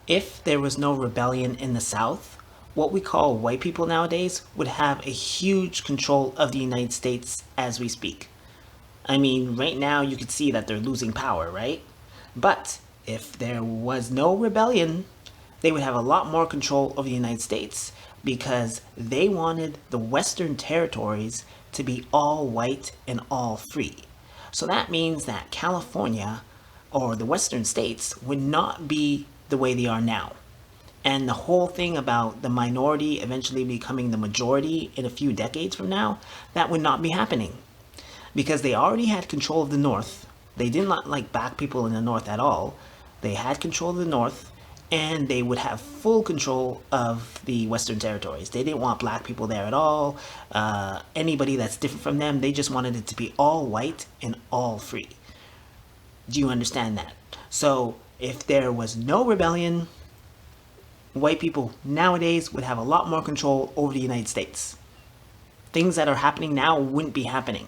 If there was no rebellion in the South, what we call white people nowadays would have a huge control of the United States as we speak. I mean, right now you could see that they're losing power, right? But if there was no rebellion, they would have a lot more control of the United States because they wanted the Western territories to be all white and all free. So that means that California or the Western states would not be the way they are now. And the whole thing about the minority eventually becoming the majority in a few decades from now, that would not be happening because they already had control of the North. They did not like black people in the North at all. They had control of the North, and they would have full control of the Western territories. They didn't want black people there at all. Anybody that's different from them, they just wanted it to be all white and all free. Do you understand that? So if there was no rebellion, white people nowadays would have a lot more control over the United States. Things that are happening now wouldn't be happening.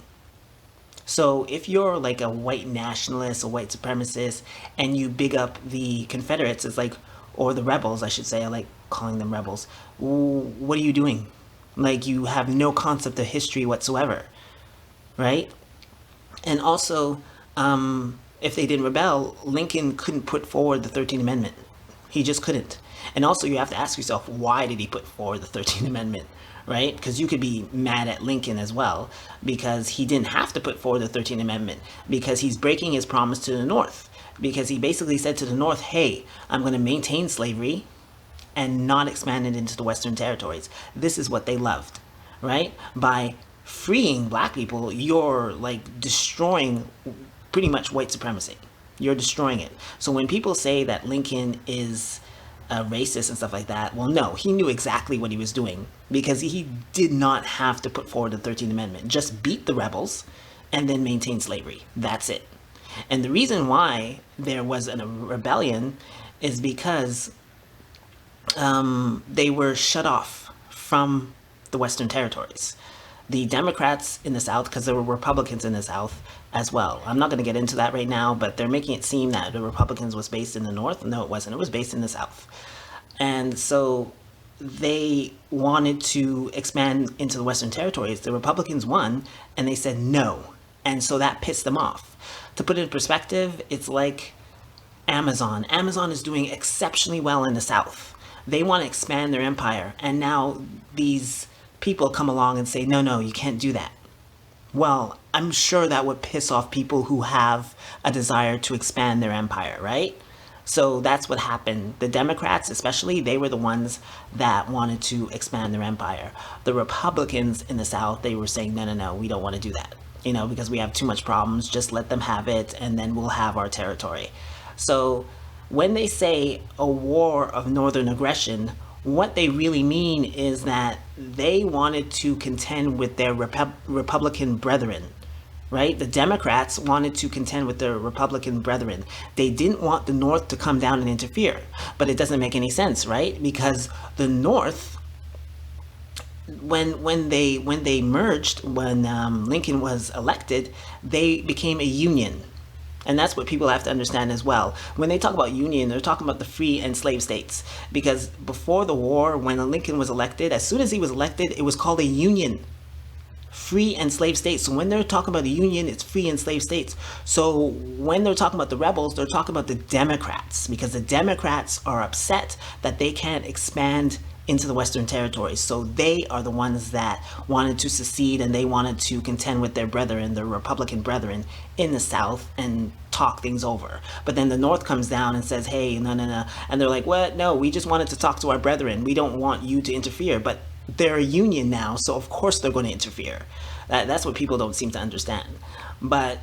So if you're like a white nationalist, a white supremacist, and you big up the Confederates, it's like, or the rebels, I should say, I like calling them rebels. What are you doing? Like, you have no concept of history whatsoever, right? And also, if they didn't rebel, Lincoln couldn't put forward the 13th Amendment. He just couldn't. And also, you have to ask yourself, why did he put forward the 13th Amendment? Right? Because you could be mad at Lincoln as well, because he didn't have to put forward the 13th Amendment, because he's breaking his promise to the North. Because he basically said to the North, hey, I'm going to maintain slavery and not expand it into the Western territories. This is what they loved, right? By freeing black people, you're like destroying pretty much white supremacy. You're destroying it. So when people say that Lincoln is a racist and stuff like that, well, no, he knew exactly what he was doing because he did not have to put forward the 13th Amendment. Just beat the rebels and then maintain slavery. That's it. And the reason why there was a rebellion is because they were shut off from the Western territories. The Democrats in the South, because there were Republicans in the South as well. I'm not going to get into that right now, but they're making it seem that the Republicans was based in the North. No, it wasn't. It was based in the South. And so they wanted to expand into the Western territories. The Republicans won, and they said no. And so that pissed them off. To put it in perspective, it's like Amazon. Amazon is doing exceptionally well in the South. They want to expand their empire, and now these people come along and say, no, you can't do that. Well, I'm sure that would piss off people who have a desire to expand their empire, right? So that's what happened. The Democrats, especially, they were the ones that wanted to expand their empire. The Republicans in the South, they were saying, no, we don't want to do that. Because we have too much problems, just let them have it, and then we'll have our territory. So when they say a war of northern aggression, what they really mean is that they wanted to contend with their Republican brethren, right? The Democrats wanted to contend with their Republican brethren. They didn't want the North to come down and interfere, but it doesn't make any sense, right? Because the North, when they merged, when Lincoln was elected, they became a union. And that's what people have to understand as well. When they talk about union, they're talking about the free and slave states. Because before the war, when Lincoln was elected, as soon as he was elected, it was called a union. Free and slave states. So when they're talking about a union, it's free and slave states. So when they're talking about the rebels, they're talking about the Democrats. Because the Democrats are upset that they can't expand into the Western territories. So they are the ones that wanted to secede, and they wanted to contend with their brethren, their Republican brethren in the South, and talk things over. But then the North comes down and says, hey, no. And they're like, what? No, we just wanted to talk to our brethren. We don't want you to interfere. But they're a union now, so of course they're going to interfere. That's what people don't seem to understand. But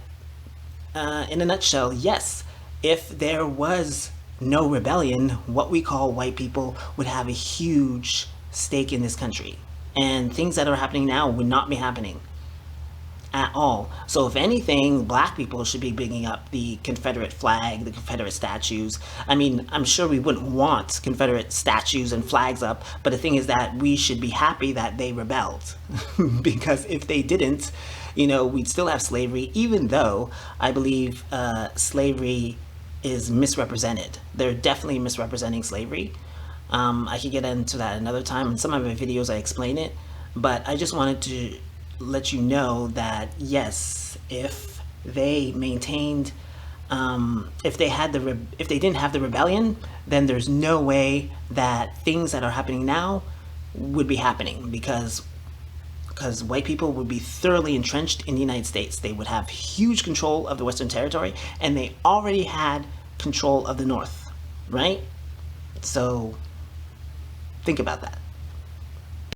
in a nutshell, yes, if there was no rebellion, what we call white people would have a huge stake in this country. And things that are happening now would not be happening at all. So if anything, black people should be bringing up the Confederate flag, the Confederate statues. I mean, I'm sure we wouldn't want Confederate statues and flags up, but the thing is that we should be happy that they rebelled. Because if they didn't, we'd still have slavery, even though I believe slavery is misrepresented. They're definitely misrepresenting slavery. I could get into that another time. In some of my videos, I explain it, but I just wanted to let you know that yes, if they maintained, if they didn't have the rebellion, then there's no way that things that are happening now would be happening, because white people would be thoroughly entrenched in the United States. They would have huge control of the Western Territory, and they already had control of the North, right? So think about that.